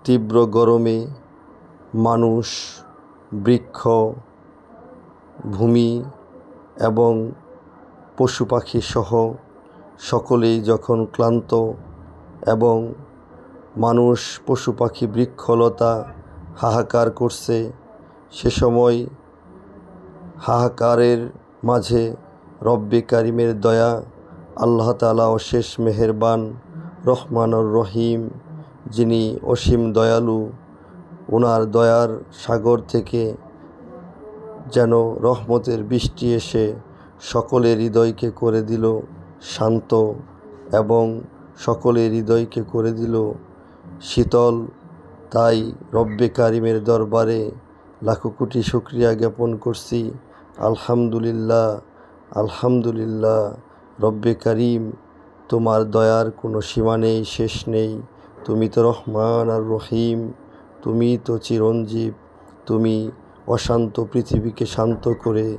তীব্র গরমে মানুষ, বৃক্ষ, ভূমি এবং পশু পাখি সহ সকলেই যখন ক্লান্ত এবং মানুষ, পশু পাখি, বৃক্ষলতা হাহাকার করছে, সে সময় হাহাকারের মাঝে রব্বে কারিমের দয়া, আল্লাহ তাআলা অশেষ মেহেরবান, রহমানুর রহিম, যিনি অসীম দয়ালু, ওনার দয়ার সাগর থেকে যেন রহমতের বৃষ্টি এসে সকলের হৃদয়কে করে দিল শান্ত এবং সকলের হৃদয়কে করে দিল শীতল। তাই রব্বে কারিমের দরবারে লাখো কোটি শুকরিয়া জ্ঞাপন করছি। আলহামদুলিল্লাহ, আলহামদুলিল্লাহ। রব্বে কারিম, তোমার দয়ার কোনো সীমা নেই, শেষ নেই। তুমি তো রহমান আর রহিম, তুমি তো চিরঞ্জীব, তুমি অশান্ত পৃথিবীকে শান্ত করে